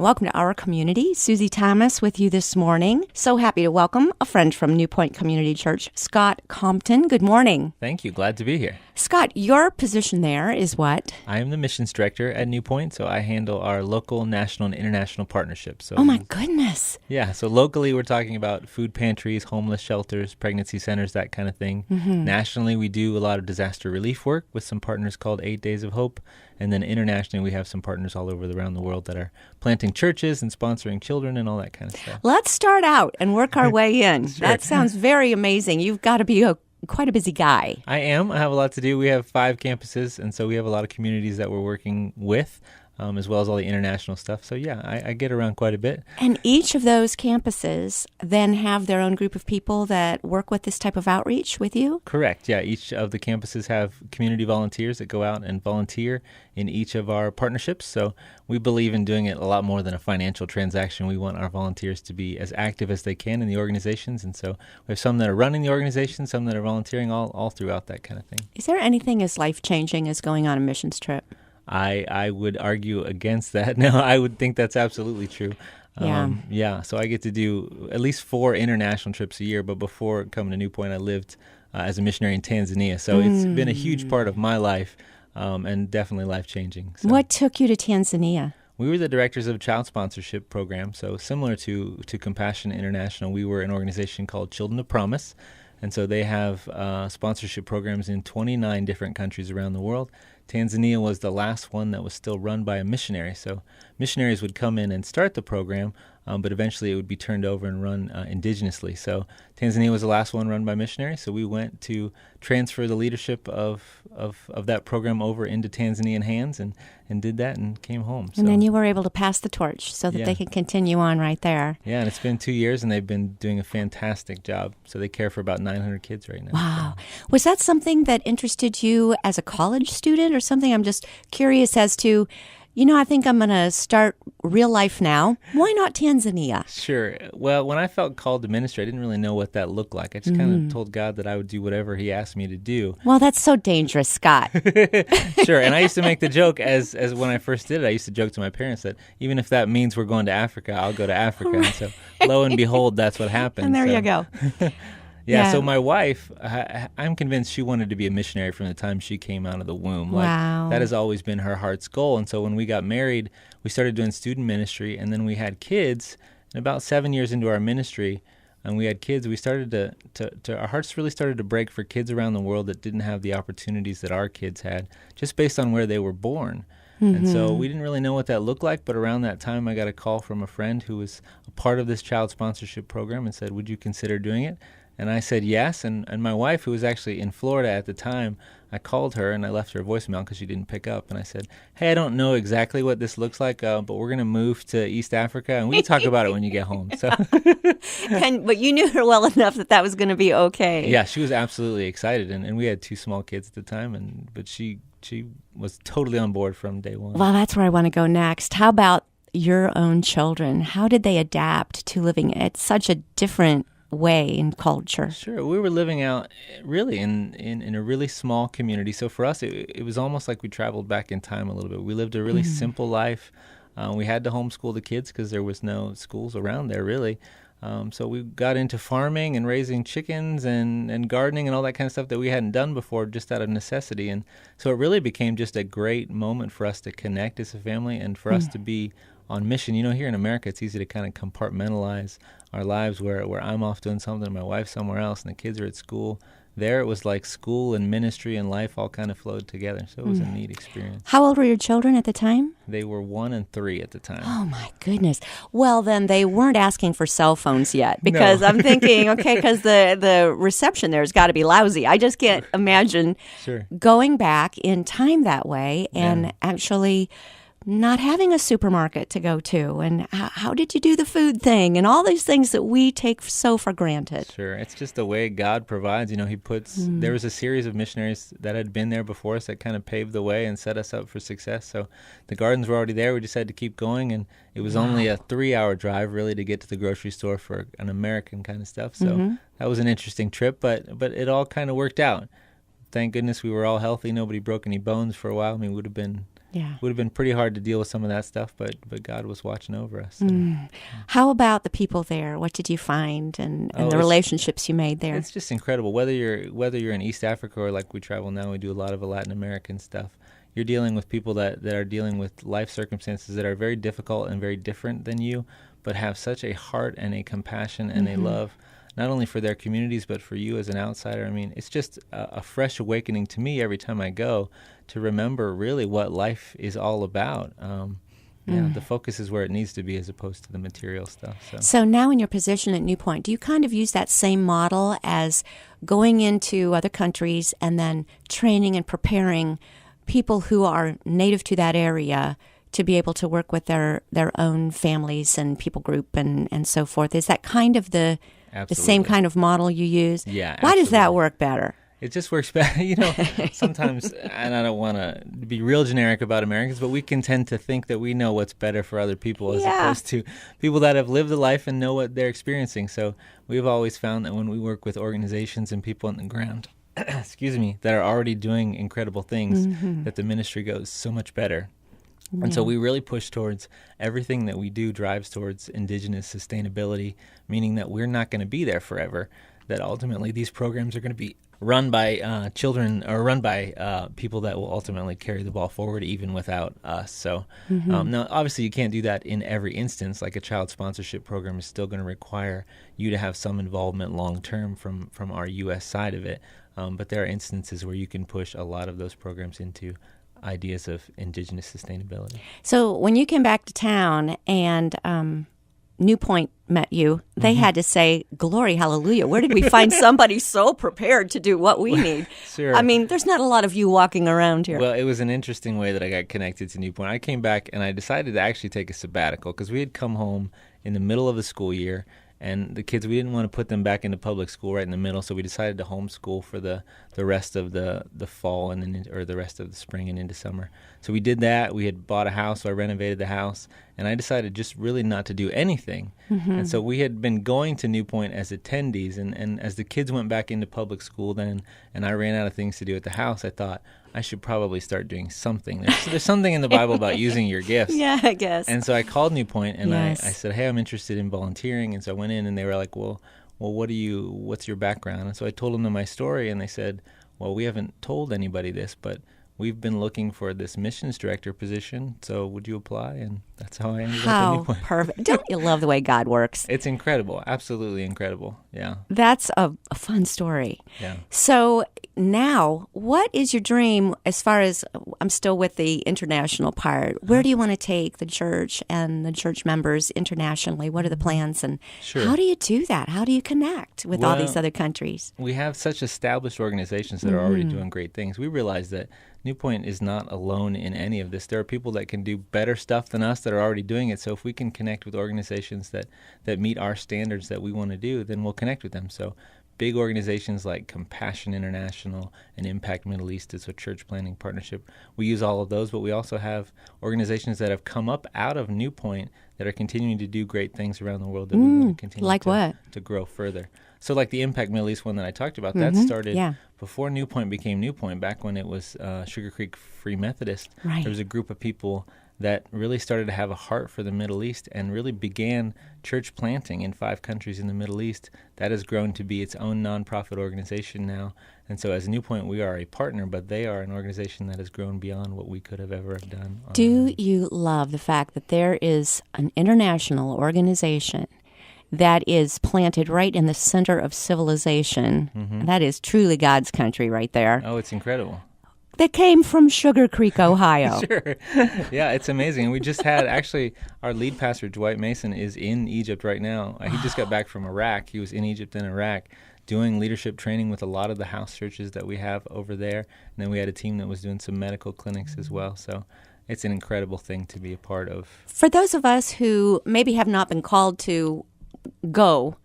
Welcome to our community. Susie Thomas with you this morning. So happy to welcome a friend from New Point Community Church, Scott Compton. Good morning. Thank you. Glad to be here. Scott, your position there is what? I am the missions director at New Point, so I handle our local, national, and international partnerships. So, oh my goodness. Yeah, so locally we're talking about food pantries, homeless shelters, pregnancy centers, that kind of thing. Mm-hmm. Nationally, we do a lot of disaster relief work with some partners called 8 Days of Hope. And then internationally, we have some partners all over around the world that are planting churches and sponsoring children and all that kind of stuff. Let's start out and work our way in. Sure. That sounds very amazing. You've got to be quite a busy guy. I am. I have a lot to do. We have 5 campuses, and so we have a lot of communities that we're working with, as well as all the international stuff. So, yeah, I get around quite a bit. And each of those campuses then have their own group of people that work with this type of outreach with you? Correct. Yeah, each of the campuses have community volunteers that go out and volunteer in each of our partnerships. So we believe in doing it a lot more than a financial transaction. We want our volunteers to be as active as they can in the organizations. And so we have some that are running the organization, some that are volunteering all throughout that kind of thing. Is there anything as life-changing as going on a missions trip? I would argue against that. No, I would think that's absolutely true. So I get to do at least 4 international trips a year, but before coming to New Point, I lived as a missionary in Tanzania. So it's been a huge part of my life and definitely life-changing. So. What took you to Tanzania? We were the directors of a child sponsorship program, so similar to Compassion International, we were an organization called Children of Promise. And so they have sponsorship programs in 29 different countries around the world. Tanzania was the last one that was still run by a missionary. So missionaries would come in and start the program, but eventually it would be turned over and run indigenously. So Tanzania was the last one run by missionaries. So we went to transfer the leadership of that program over into Tanzanian hands and did that and came home. And then you were able to pass the torch so that they can continue on right there. Yeah, and it's been 2 years and they've been doing a fantastic job. So they care for about 900 kids right now. Wow. Was that something that interested you as a college student or something? I'm just curious as to, I think I'm going to start real life now. Why not Tanzania? Sure. Well, when I felt called to ministry, I didn't really know what that looked like. I just kind of told God that I would do whatever he asked me to do. Well, that's so dangerous, Scott. Sure. And I used to make the joke as when I first did it, I used to joke to my parents that even if that means we're going to Africa, I'll go to Africa. And so lo and behold, that's what happened. And there you go. Yeah, so my wife, I'm convinced she wanted to be a missionary from the time she came out of the womb. Wow. That has always been her heart's goal. And so when we got married, we started doing student ministry, and then we had kids. And about 7 years into our ministry, and we had kids, we started to our hearts really started to break for kids around the world that didn't have the opportunities that our kids had, just based on where they were born. Mm-hmm. And so we didn't really know what that looked like, but around that time I got a call from a friend who was a part of this child sponsorship program and said, would you consider doing it? And I said yes, and my wife, who was actually in Florida at the time, I called her and I left her a voicemail because she didn't pick up. And I said, hey, I don't know exactly what this looks like, but we're going to move to East Africa, and we can talk about it when you get home. So, But you knew her well enough that was going to be okay. Yeah, she was absolutely excited, and we had 2 small kids at the time, but she was totally on board from day one. Well, that's where I want to go next. How about your own children? How did they adapt to living at such a different way in culture? Sure. We were living out really in a really small community. So for us, it was almost like we traveled back in time a little bit. We lived a really simple life. We had to homeschool the kids because there was no schools around there really. So we got into farming and raising chickens and gardening and all that kind of stuff that we hadn't done before just out of necessity. And so it really became just a great moment for us to connect as a family and for us to be on mission. Here in America, it's easy to kind of compartmentalize our lives where I'm off doing something and my wife's somewhere else and the kids are at school. There it was like school and ministry and life all kind of flowed together. So it was a neat experience. How old were your children at the time? They were 1 and 3 at the time. Oh, my goodness. Well, then they weren't asking for cell phones yet because I'm thinking, okay, because the reception there has got to be lousy. I just can't imagine going back in time that way and actually not having a supermarket to go to, and how did you do the food thing, and all these things that we take so for granted. Sure. It's just the way God provides. He puts, there was a series of missionaries that had been there before us that kind of paved the way and set us up for success. So the gardens were already there. We just had to keep going, and it was only a 3-hour drive really to get to the grocery store for an American kind of stuff. So that was an interesting trip, but it all kind of worked out. Thank goodness we were all healthy. Nobody broke any bones for a while. I mean, it would have been Yeah. Would have been pretty hard to deal with some of that stuff, but God was watching over us. So. How about the people there? What did you find, and the relationships you made there? It's just incredible. Whether you're in East Africa or like we travel now, we do a lot of Latin American stuff. You're dealing with people that are dealing with life circumstances that are very difficult and very different than you, but have such a heart and a compassion and a love, not only for their communities, but for you as an outsider. I mean, it's just a fresh awakening to me every time I go to remember really what life is all about. The focus is where it needs to be as opposed to the material stuff. So now in your position at New Point, do you kind of use that same model as going into other countries and then training and preparing people who are native to that area to be able to work with their own families and people group and so forth? Is that kind of the same kind of model you use? Yeah. Why does that work better? It just works better. Sometimes, and I don't want to be real generic about Americans, but we can tend to think that we know what's better for other people as opposed to people that have lived a life and know what they're experiencing. So we've always found that when we work with organizations and people on the ground, that are already doing incredible things, that the ministry goes so much better. Yeah. And so we really push towards everything that we do drives towards indigenous sustainability, meaning that we're not going to be there forever, that ultimately these programs are going to be run by children or run by people that will ultimately carry the ball forward even without us. So now, obviously, you can't do that in every instance. Like a child sponsorship program is still going to require you to have some involvement long-term from our U.S. side of it. But there are instances where you can push a lot of those programs into ideas of indigenous sustainability. So when you came back to town and New Point met you, they had to say, glory, hallelujah. Where did we find somebody so prepared to do what we need? Sure. I mean, there's not a lot of you walking around here. Well, it was an interesting way that I got connected to New Point. I came back and I decided to actually take a sabbatical because we had come home in the middle of the school year. And the kids, we didn't want to put them back into public school right in the middle, so we decided to homeschool for the rest of the fall and then or the rest of the spring and into summer. So we did that. We had bought a house, so I renovated the house, and I decided just really not to do anything. And so we had been going to New Point as attendees, and as the kids went back into public school then, and I ran out of things to do at the house, I thought, I should probably start doing something. There's something in the Bible about using your gifts. Yeah, I guess. And so I called New Point and Yes. I said, hey, I'm interested in volunteering. And so I went in and they were like, well, what's your background? And so I told them my story and they said, well, we haven't told anybody this, but we've been looking for this missions director position. So would you apply? And that's how I ended up at New Point. How perfect. Don't you love the way God works? It's incredible. Absolutely incredible. Yeah. That's a fun story. Yeah. So now, what is your dream as far as, I'm still with the international part, where do you want to take the church and the church members internationally? What are the plans and how do you do that? How do you connect with all these other countries? We have such established organizations that are already doing great things. We realize that New Point is not alone in any of this. There are people that can do better stuff than us that are already doing it. So if we can connect with organizations that meet our standards that we want to do, then we'll connect with them. So big organizations like Compassion International and Impact Middle East is a church planting partnership. We use all of those, but we also have organizations that have come up out of New Point that are continuing to do great things around the world that we want to continue to grow further. So like the Impact Middle East one that I talked about, that started before New Point became New Point, back when it was Sugar Creek Free Methodist. Right. There was a group of people that really started to have a heart for the Middle East and really began church planting in 5 countries in the Middle East. That has grown to be its own nonprofit organization now. And so as New Point, we are a partner, but they are an organization that has grown beyond what we could have ever done. Do you love the fact that there is an international organization that is planted right in the center of civilization? That is truly God's country right there. Oh, it's incredible. That came from Sugar Creek, Ohio. Sure. Yeah, it's amazing. And we just had, actually, our lead pastor, Dwight Mason, is in Egypt right now. He just got back from Iraq. He was in Egypt and Iraq doing leadership training with a lot of the house churches that we have over there. And then we had a team that was doing some medical clinics as well. So it's an incredible thing to be a part of. For those of us who maybe have not been called to go,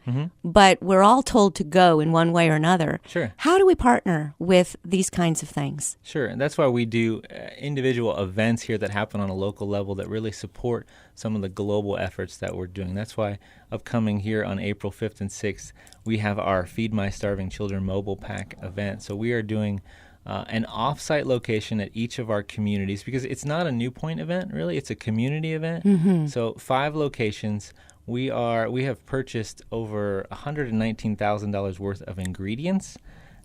but we're all told to go in one way or another. Sure. How do we partner with these kinds of things? Sure, and that's why we do individual events here that happen on a local level that really support some of the global efforts that we're doing. That's why upcoming here on April 5th and 6th, we have our Feed My Starving Children Mobile Pack event. So we are doing an off-site location at each of our communities, because it's not a New Point event, really. It's a community event. So 5 locations. We have purchased over $119,000 worth of ingredients.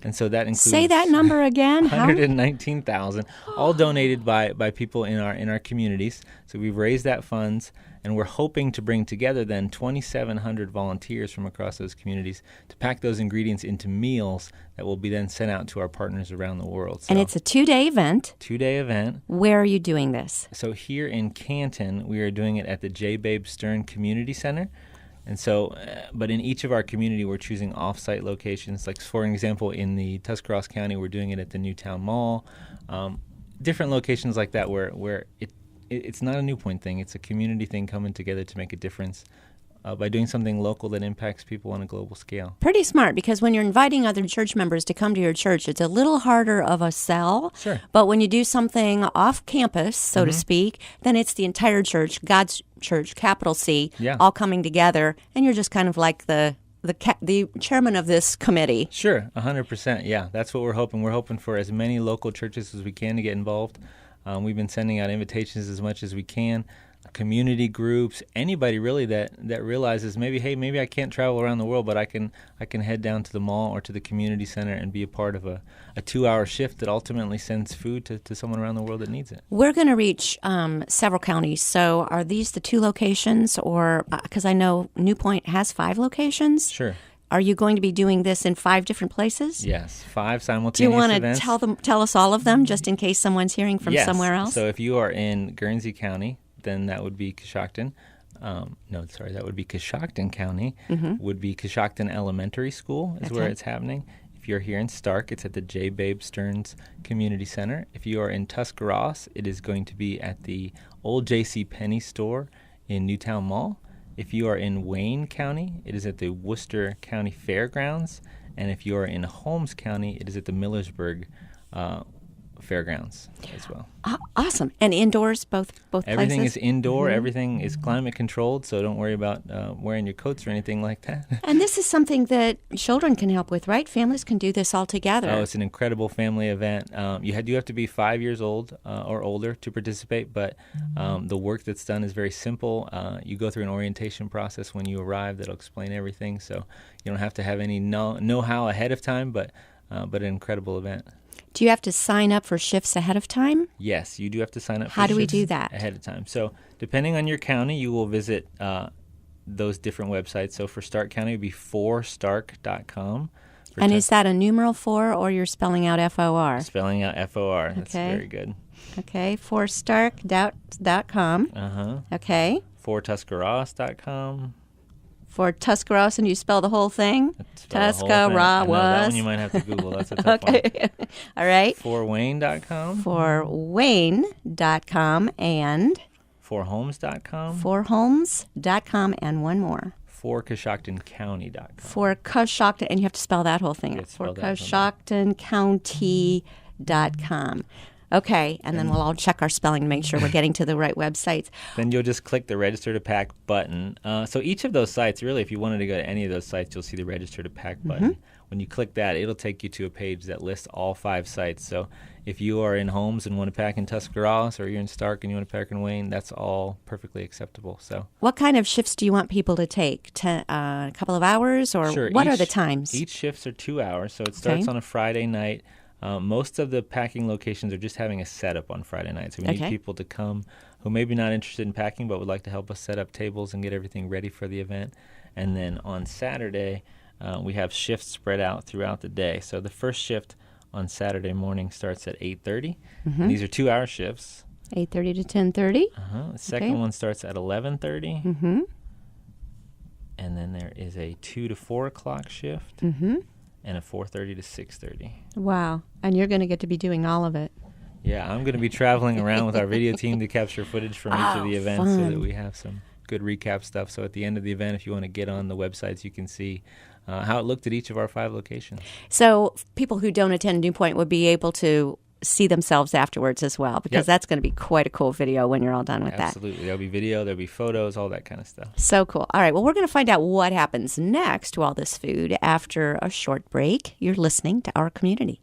And so that includes... Say that number again. 119,000, all donated by people in our communities. So we've raised that funds, and we're hoping to bring together then 2,700 volunteers from across those communities to pack those ingredients into meals that will be then sent out to our partners around the world. So, and it's a 2-day event. 2-day event. Where are you doing this? So here in Canton, we are doing it at the J. Babe Stern Community Center. And so, but in each of our community, we're choosing off-site locations. Like, for example, in the Tuscarawas County, we're doing it at the Newtown Mall. Different locations like that where it's not a New Point thing. It's a community thing coming together to make a difference by doing something local that impacts people on a global scale. Pretty smart, because when you're inviting other church members to come to your church, it's a little harder of a sell. Sure. But when you do something off campus, so to speak, then it's the entire church, God's church, capital C, all coming together, and you're just kind of like the chairman of this committee. Sure, 100%. Yeah, that's what we're hoping. We're hoping for as many local churches as we can to get involved. We've been sending out invitations as much as we can. Community groups, anybody really that realizes maybe I can't travel around the world, but I can head down to the mall or to the community center and be a part of a 2-hour shift that ultimately sends food to someone around the world that needs it. We're going to reach several counties. So are these the 2 locations, or because I know New Point has 5 locations? Sure. Are you going to be doing this in 5 different places? Yes, 5 simultaneous Do you want events. to tell us all of them, just in case someone's hearing from somewhere else? So if you are in Guernsey County, then that would be Coshocton. That would be Coshocton County. Would be Coshocton Elementary School is where it's happening. If you're here in Stark, it's at the J. Babe Stearns Community Center. If you are in Tuscarawas, it is going to be at the old J.C. Penney store in Newtown Mall. If you are in Wayne County, it is at the Worcester County Fairgrounds. And if you are in Holmes County, it is at the Millersburg Fairgrounds as well. Awesome. And indoors, both Everything places? is indoor. Everything is climate controlled, so don't worry about wearing your coats or anything like that. And this is something that children can help with, right? Families can do this all together. Oh, it's an incredible family event. You have to be 5 years old or older to participate, but the work that's done is very simple. You go through an orientation process when you arrive that'll explain everything, so you don't have to have any know-how ahead of time, but an incredible event. Do you have to sign up for shifts ahead of time? Yes, you do have to sign up for How do we shifts do that? ahead of time. So depending on your county, you will visit those different websites. So for Stark County, it would be forstark.com. And is that a numeral 4, or you're spelling out FOR? Spelling out FOR. That's very good. Okay, forstark.com. Okay. fortuscarawas.com. For Tuscarawas, and you spell the whole thing? Tuscarawas. That one you might have to Google. That's a tough one. All right. forwayne.com. forwayne.com and forhomes.com. forhomes.com and one more. forcoshoctoncounty.com. For Coshocton, and you have to spell that whole thing out. For coshoctoncounty.com. Okay, and then we'll all check our spelling to make sure we're getting to the right websites. Then you'll just click the Register to Pack button. So each of those sites, really, if you wanted to go to any of those sites, you'll see the Register to Pack button. When you click that, it'll take you to a page that lists all 5 sites. So if you are in Holmes and want to pack in Tuscarawas, or you're in Stark and you want to pack in Wayne, that's all perfectly acceptable. So, what kind of shifts do you want people to take? A couple of hours, or sure, what are the times? Each shifts are 2 hours, so it starts on a Friday night. Most of the packing locations are just having a setup on Friday night. So we need people to come who may be not interested in packing but would like to help us set up tables and get everything ready for the event. And then on Saturday, we have shifts spread out throughout the day. So the first shift on Saturday morning starts at 8:30. These are 2-hour shifts. 8:30 to 10:30. The second one starts at 11:30. And then there is a 2 to 4 o'clock shift. And a 4:30 to 6:30. Wow. And you're going to get to be doing all of it. Yeah, I'm going to be traveling around with our video team to capture footage from each of the events so that we have some good recap stuff. So at the end of the event, if you want to get on the websites, you can see how it looked at each of our 5 locations. So people who don't attend New Point would be able to see themselves afterwards as well, because that's going to be quite a cool video when you're all done with that. Absolutely. There'll be video, there'll be photos, all that kind of stuff. So cool. All right. Well, we're going to find out what happens next to all this food after a short break. You're listening to Our Community.